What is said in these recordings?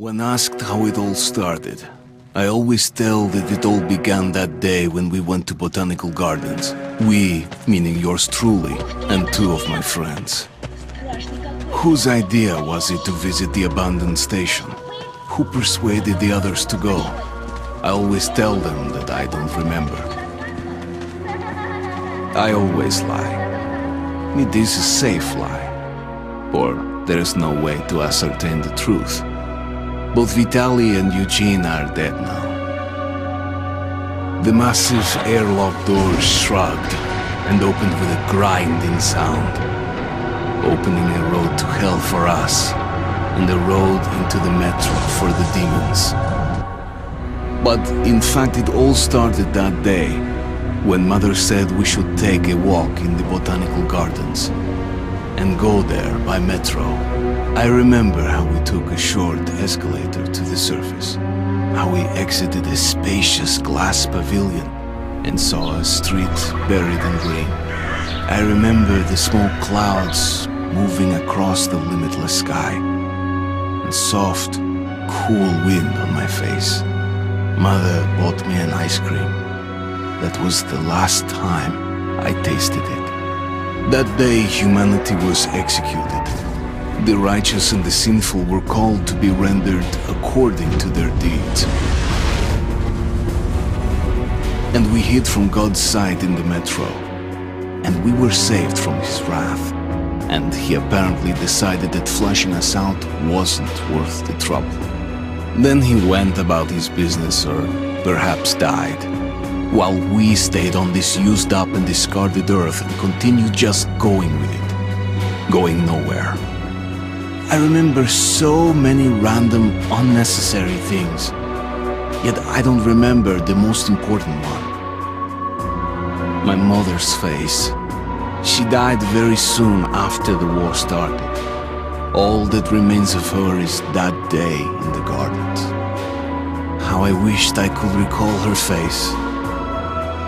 When asked how it all started, I always tell that it all began that day when we went to botanical gardens. We, meaning yours truly, and two of my friends. Whose idea was it to visit the abandoned station? Who persuaded the others to go? I always tell them that I don't remember. I always lie. It is a safe lie. Or there is no way to ascertain the truth. Both Vitaly and Eugene are dead now. The massive airlock doors shrugged and opened with a grinding sound, opening a road to hell for us and a road into the metro for the demons. But in fact it all started that day when Mother said we should take a walk in the botanical gardens and go there by metro. I remember how we took a short escalator to the surface, how we exited a spacious glass pavilion and saw a street buried in green. I remember the smoke clouds moving across the limitless sky and soft, cool wind on my face. Mother bought me an ice cream. That was the last time I tasted it. That day humanity was executed. The righteous and the sinful were called to be rendered according to their deeds. And we hid from God's sight in the metro. And we were saved from his wrath. And he apparently decided that flushing us out wasn't worth the trouble. Then he went about his business, or perhaps died, while we stayed on this used up and discarded earth and continued just going with it, going nowhere. I remember so many random, unnecessary things, yet I don't remember the most important one. My mother's face. She died very soon after the war started. All that remains of her is that day in the gardens. How I wished I could recall her face.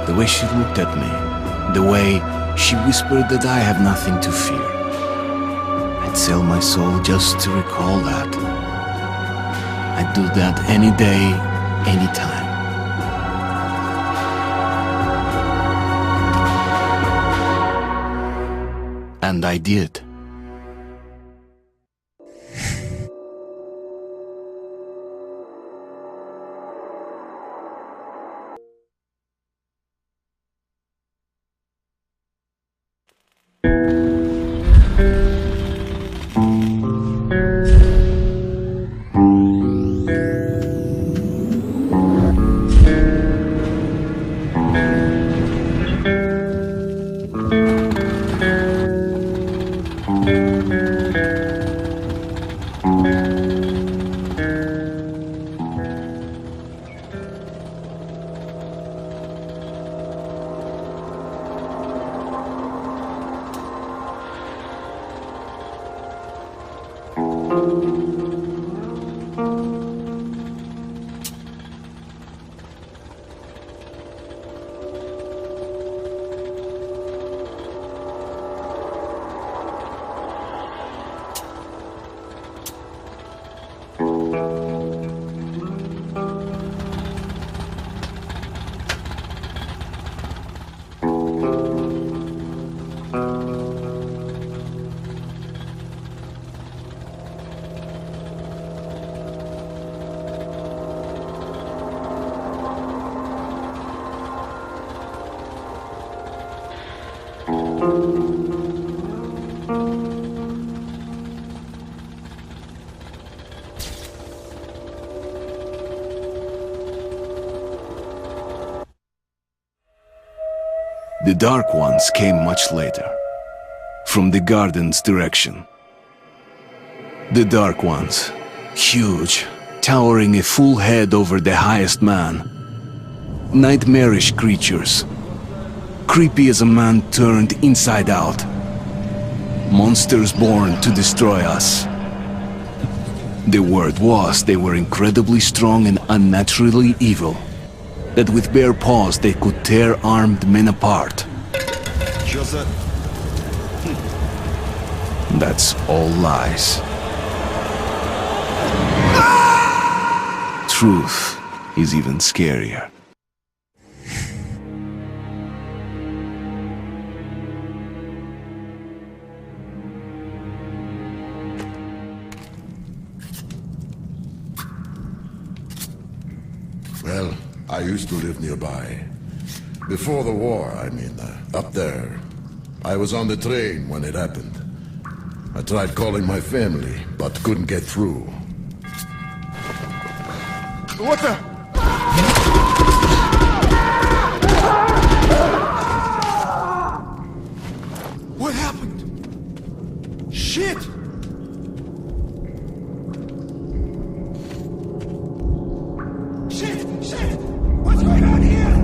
The way she looked at me. The way she whispered that I have nothing to fear. I'd sell my soul just to recall that. I'd do that any day, any time. And I did. The Dark Ones came much later, from the garden's direction. The Dark Ones, huge, towering a full head over the highest man. Nightmarish creatures, creepy as a man turned inside out. Monsters born to destroy us. The word was they were incredibly strong and unnaturally evil. That with bare paws they could tear armed men apart. That's all lies. Ah! truth is even scarier. Well, I used to live nearby. Before the war, I mean, up there. I was on the train when it happened. I tried calling my family, but couldn't get through. What the? What happened? Shit! Shit! What's going on here?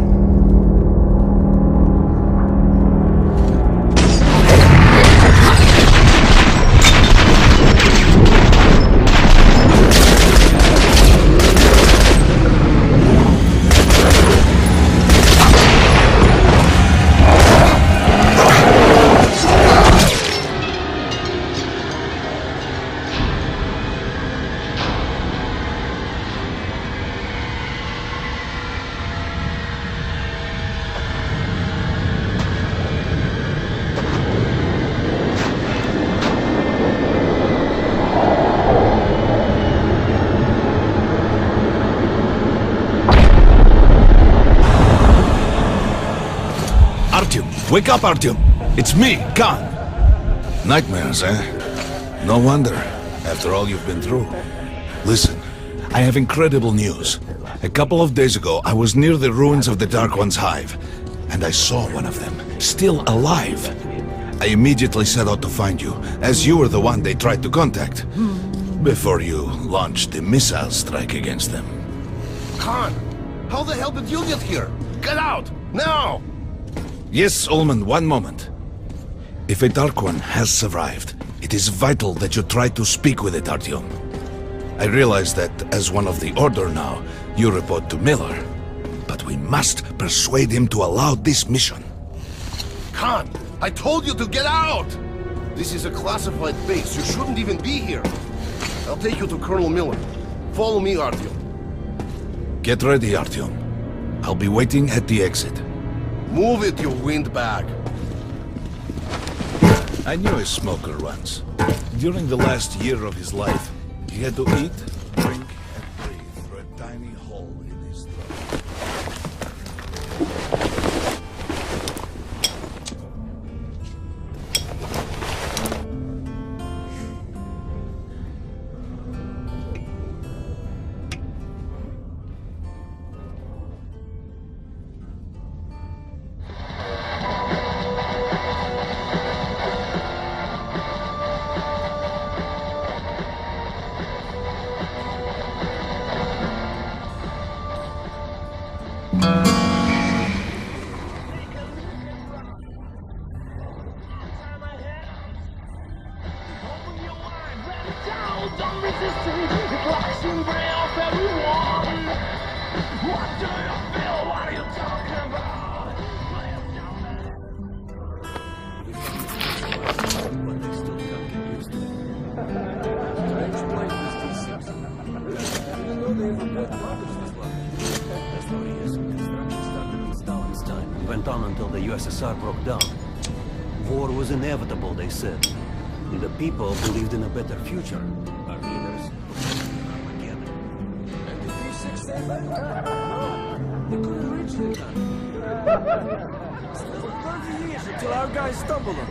Wake up, Artyom! It's me, Khan! Nightmares, eh? No wonder, after all you've been through. Listen, I have incredible news. A couple of days ago, I was near the ruins of the Dark One's hive, and I saw one of them, still alive. I immediately set out to find you, as you were the one they tried to contact, before you launched the missile strike against them. Khan, how the hell did you get here? Get out, now! Yes, Ullman, one moment. If a Dark One has survived, it is vital that you try to speak with it, Artyom. I realize that, as one of the Order now, you report to Miller. But we must persuade him to allow this mission. Khan, I told you to get out! This is a classified base, you shouldn't even be here. I'll take you to Colonel Miller. Follow me, Artyom. Get ready, Artyom. I'll be waiting at the exit. Move it, you windbag! I knew a smoker once. During the last year of his life, he had to eat, drink, and breathe through a tiny hole in his throat. Went on until the USSR broke down. War was inevitable, they said. And the people believed in a better future. Our leaders again. And the Succedd? They couldn't reach the town. For 30 years until our guys stumbled on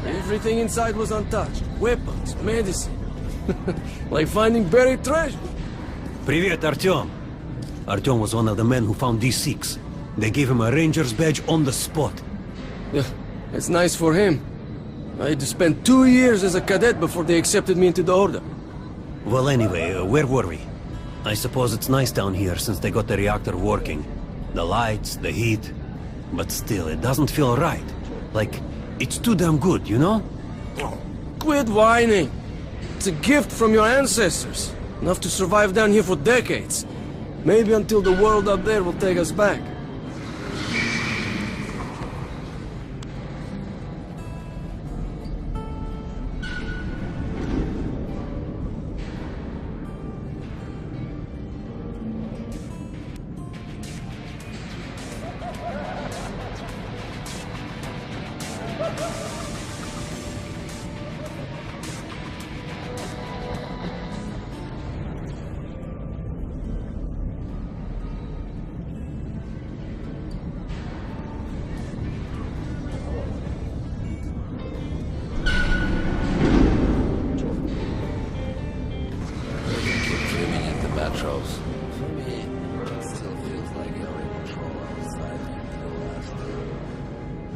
it. Everything inside was untouched. Weapons, medicine. Like finding buried treasure. Привет, Artyom. Artyom was one of the men who found these Sikhs. They gave him a ranger's badge on the spot. Yeah, it's nice for him. I had to spend 2 years as a cadet before they accepted me into the Order. Well, anyway, where were we? I suppose it's nice down here since they got the reactor working. The lights, the heat. But still, it doesn't feel right. Like, it's too damn good, you know? Oh, quit whining. It's a gift from your ancestors. Enough to survive down here for decades. Maybe until the world up there will take us back. metros. For me, it still feels like every patrol outside until last day.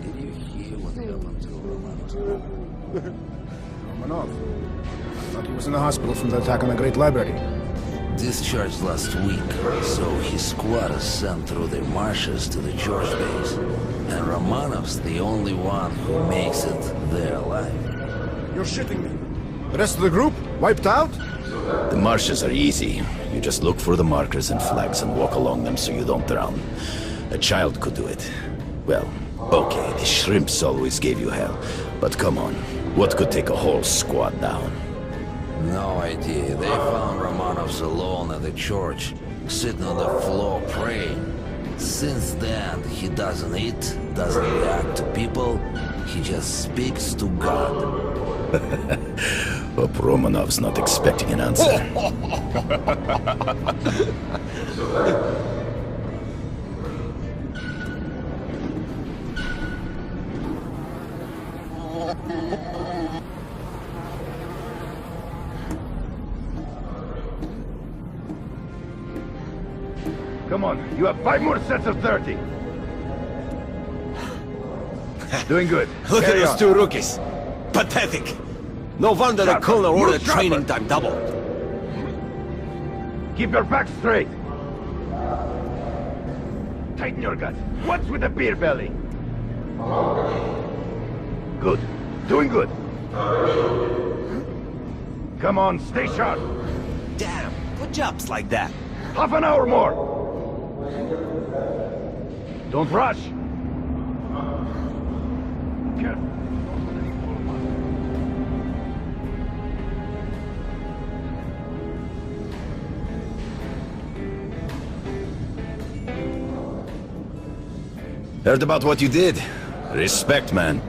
Did you hear what happened to Romanov? Romanov? I thought he was in the hospital from the attack on the Great Library. Discharged last week, so his squad is sent through the marshes to the church base. And Romanov's the only one who makes it there alive. You're shitting me. The rest of the group? Wiped out? The marshes are easy. You just look for the markers and flags and walk along them so you don't drown. A child could do it. Well, okay, the shrimps always gave you hell. But come on, what could take a whole squad down? No idea. They found Romanovs alone at the church, sitting on the floor praying. Since then, he doesn't eat, doesn't react to people, he just speaks to God. Hope Romanov's not expecting an answer. Come on, you have 5 more sets of 30. Doing good. Look Carry at those on. 2 rookies. Pathetic. No wonder the Sharper. colonel Move ordered sharper. training time doubled. Keep your back straight. Tighten your guts. What's with the beer belly? Good. Doing good. Come on, stay sharp. Damn, good jobs like that. Half an hour more. Don't rush. Careful. Heard about what you did. Respect, man.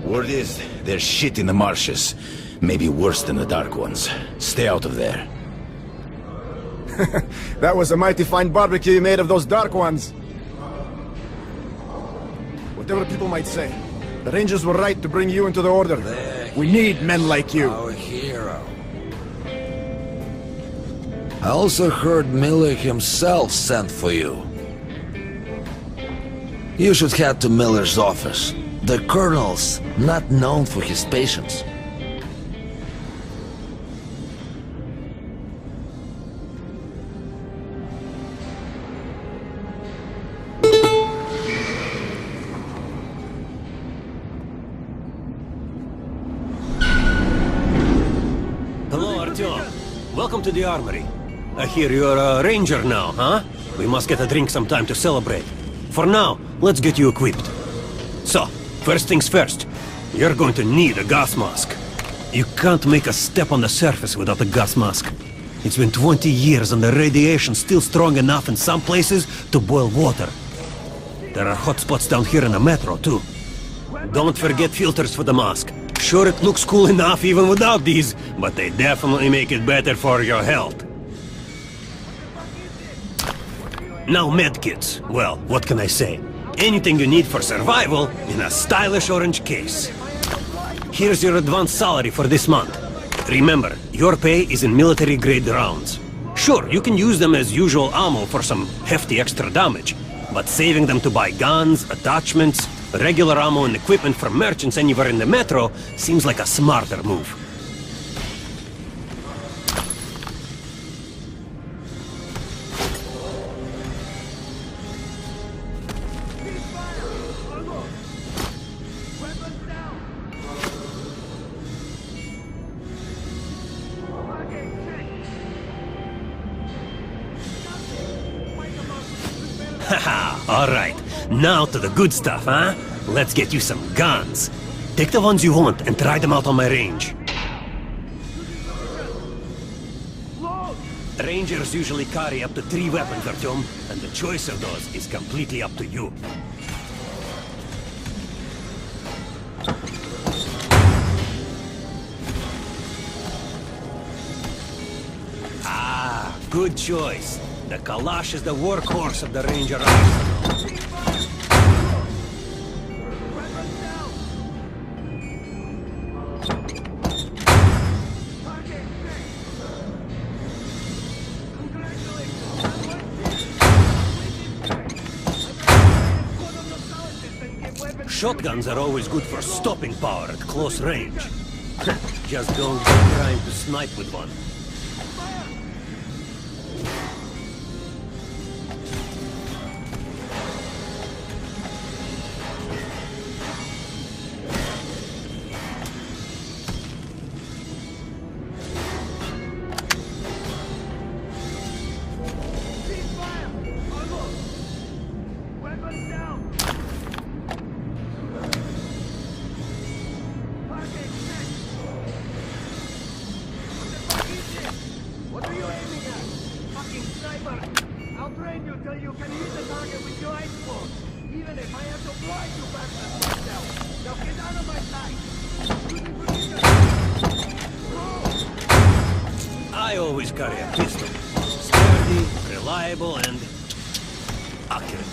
Word is, there's shit in the marshes. Maybe worse than the Dark Ones. Stay out of there. That was a mighty fine barbecue you made of those Dark Ones. Whatever people might say, the Rangers were right to bring you into the Order. We need men like you. Our hero. I also heard Miller himself sent for you. You should head to Miller's office. The Colonel's not known for his patience. Hello, Artyom. Welcome to the armory. I hear you're a ranger now, huh? We must get a drink sometime to celebrate. For now, let's get you equipped. So, first things first, you're going to need a gas mask. You can't make a step on the surface without a gas mask. It's been 20 years and the radiation's still strong enough in some places to boil water. There are hot spots down here in the metro, too. Don't forget filters for the mask. Sure, it looks cool enough even without these, but they definitely make it better for your health. Now medkits. Well, what can I say? Anything you need for survival in a stylish orange case. Here's your advance salary for this month. Remember, your pay is in military-grade rounds. Sure, you can use them as usual ammo for some hefty extra damage, but saving them to buy guns, attachments, regular ammo and equipment from merchants anywhere in the metro seems like a smarter move. Haha, alright. Now to the good stuff, huh? Let's get you some guns. Take the ones you want and try them out on my range. Rangers usually carry up to 3 weapons, Artyom, and the choice of those is completely up to you. Ah, good choice. The Kalash is the workhorse of the Ranger arsenal. Shotguns are always good for stopping power at close range. Just don't go trying to snipe with one. I always carry a pistol. Sturdy, reliable, and accurate.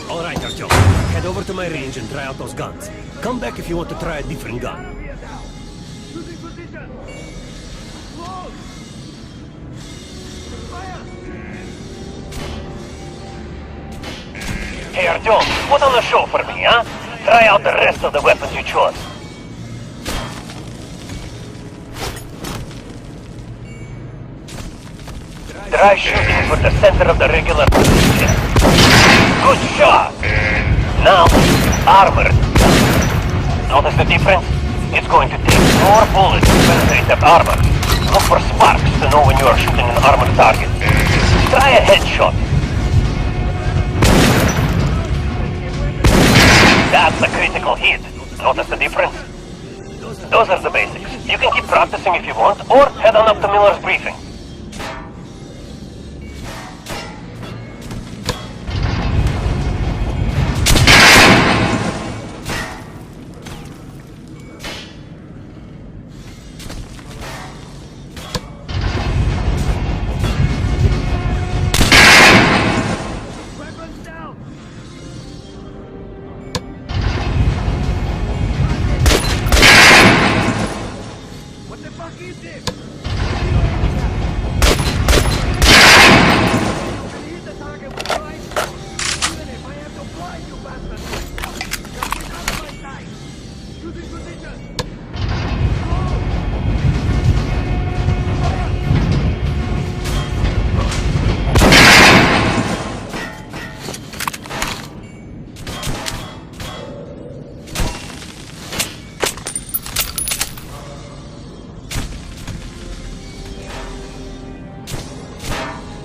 Alright, Artyom. Head over to my range and try out those guns. Come back if you want to try a different gun. Hey, Artyom, put on a show for me, huh? Try out the rest of the weapons you chose. Try shooting for the center of the regular position. Good shot! Now, armor. Notice the difference? It's going to take more bullets to penetrate that armor. Look for sparks to know when you are shooting an armored target. Try a headshot. That's a critical hit. Notice the difference? Those are the basics. You can keep practicing if you want, or head on up to Miller's briefing.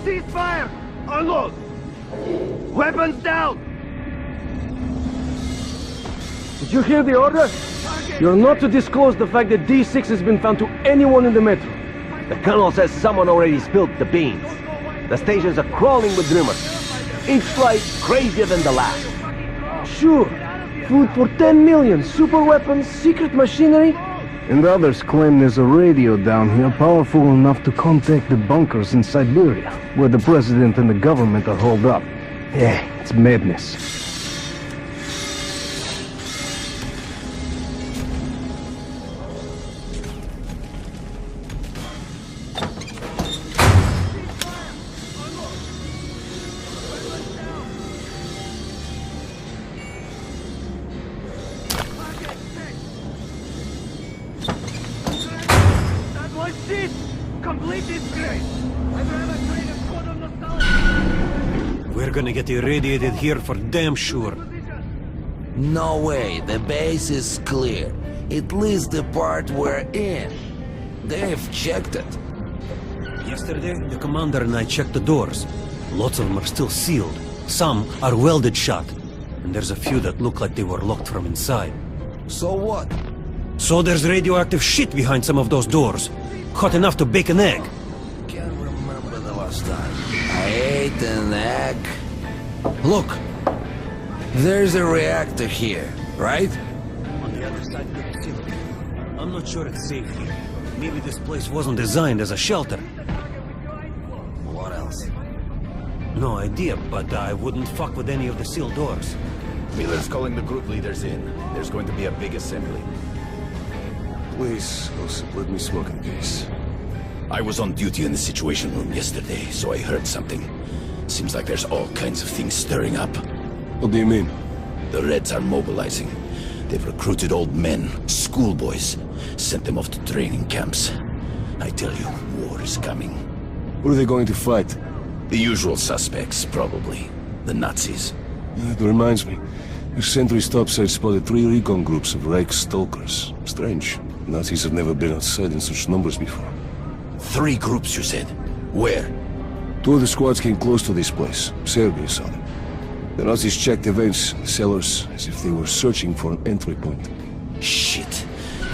Ceasefire! Unload! Weapons down! Did you hear the order? You're not to disclose the fact that D6 has been found to anyone in the metro. The colonel says someone already spilled the beans. The stations are crawling with rumors. Each flight crazier than the last. Sure. Food for 10 million, super weapons, secret machinery. And others claim there's a radio down here powerful enough to contact the bunkers in Siberia, where the president and the government are holed up. Yeah, it's madness. We're gonna get irradiated here for damn sure. No way, the base is clear. At least the part we're in. They've checked it. Yesterday, the commander and I checked the doors. Lots of them are still sealed. Some are welded shut. And there's a few that look like they were locked from inside. So what? So there's radioactive shit behind some of those doors. Hot enough to bake an egg. Can't remember the last time I ate an egg. Look, there's a reactor here, right? On the other inside the facility. I'm not sure it's safe here. Maybe this place wasn't designed as a shelter. What else? No idea, but I wouldn't fuck with any of the sealed doors. Miller's calling the group leaders in. There's going to be a big assembly. Please, Osip, let me smoke in peace. I was on duty in the Situation Room yesterday, so I heard something. Seems like there's all kinds of things stirring up. What do you mean? The Reds are mobilizing. They've recruited old men, schoolboys, sent them off to training camps. I tell you, war is coming. Who are they going to fight? The usual suspects, probably. The Nazis. That reminds me. Your sentry's topside spotted 3 recon groups of Reich stalkers. Strange. Nazis have never been outside in such numbers before. 3 groups, you said? Where? 2 of the squads came close to this place. Serbia saw them. The Nazis checked the vents, the cellars, as if they were searching for an entry point. Shit.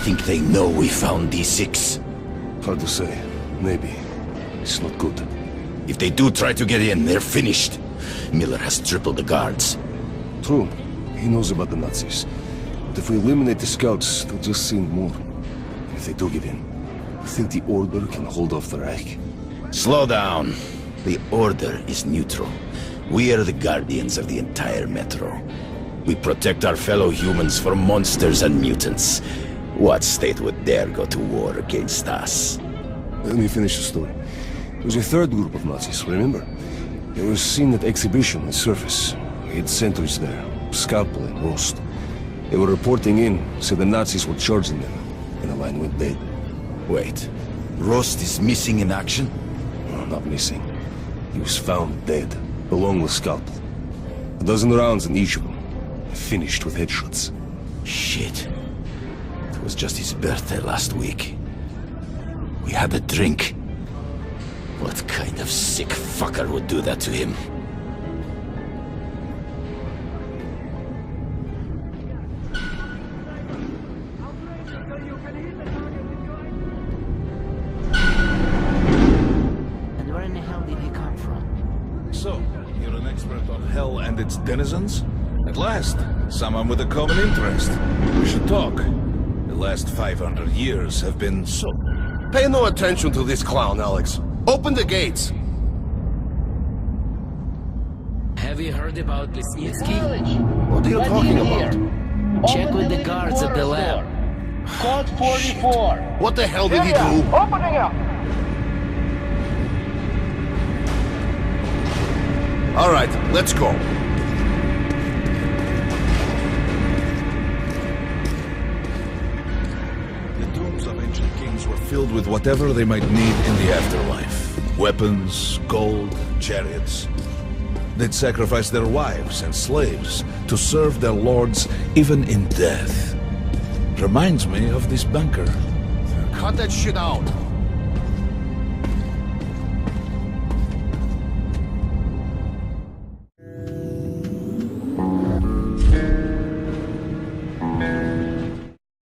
Think they know we found D6? Hard to say. Maybe. It's not good. If they do try to get in, they're finished. Miller has tripled the guards. True. He knows about the Nazis. But if we eliminate the scouts, they'll just send more. If they do give in, you think the Order can hold off the Reich? Slow down. The Order is neutral. We are the guardians of the entire Metro. We protect our fellow humans from monsters and mutants. What state would dare go to war against us? Let me finish the story. There was a 3rd group of Nazis, remember? They were seen at exhibition at Surface. We had sentries there, Scalpel and Rost. They were reporting in, said the Nazis were charging them, and the line went dead. Wait, Rost is missing in action? No, not missing. He was found dead, along with Scalpel. 12 rounds in each of them, finished with headshots. Shit. It was just his birthday last week. We had a drink. What kind of sick fucker would do that to him? And where in the hell did he come from? So, you're an expert on hell and its denizens? At last, someone with a common interest. We should talk. The last 500 years have been so... Pay no attention to this clown, Alex. Open the gates. Have you heard about Lesnitsky? What are you talking about? Check with the guards at the lab. Code 44. What the hell did he do? Opening up. All right, let's go. The tombs of ancient kings were filled with whatever they might need in the afterlife. Weapons, gold, chariots. They'd sacrifice their wives and slaves to serve their lords even in death. Reminds me of this bunker. Cut that shit out.